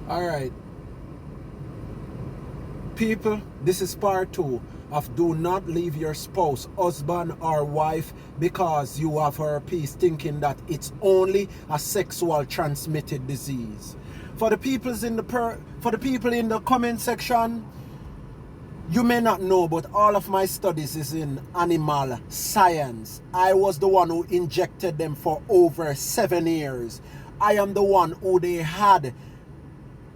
All right, people, this is part 2 of do not leave your spouse, husband or wife because you have herpes thinking that it's only a sexual transmitted disease. For the peoples in the for the people in the comment section, you may not know, but all of my studies is in animal science. I was the one who injected them for over 7 years. I am the one who they had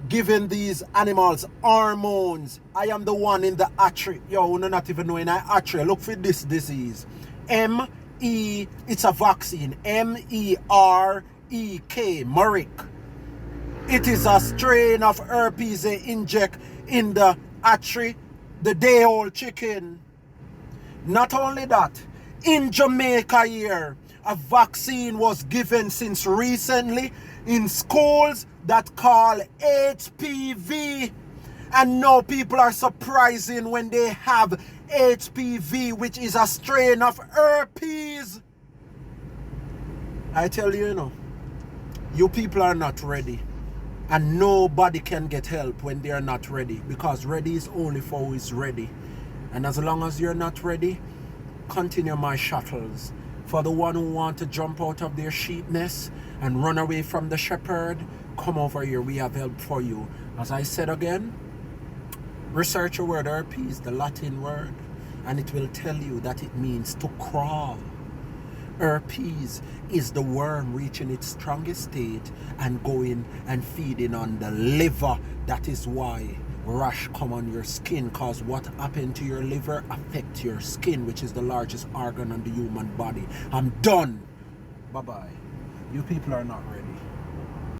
giving these animals hormones. I am the one in the hatchery. Yo, we're not even knowing I hatchery. Look for this disease. it's a vaccine. MEREK, Merrick. It is a strain of herpes they inject in the hatchery, the day-old chicken. Not only that, in Jamaica here, a vaccine was given since recently in schools that call HPV. And now people are surprising when they have HPV, which is a strain of herpes. I tell you, you people are not ready. And nobody can get help when they are not ready, because ready is only for who is ready. And as long as you're not ready, continue my shuttles. For the one who want to jump out of their sheep nest and run away from the shepherd, come over here, we have help for you. As I said again, research the word herpes, the Latin word, and it will tell you that it means to crawl. Herpes is the worm reaching its strongest state and going and feeding on the liver. That is why rash come on your skin, cause what happened to your liver affect your skin, which is the largest organ on the human body. I'm done. Bye-bye. You people are not ready.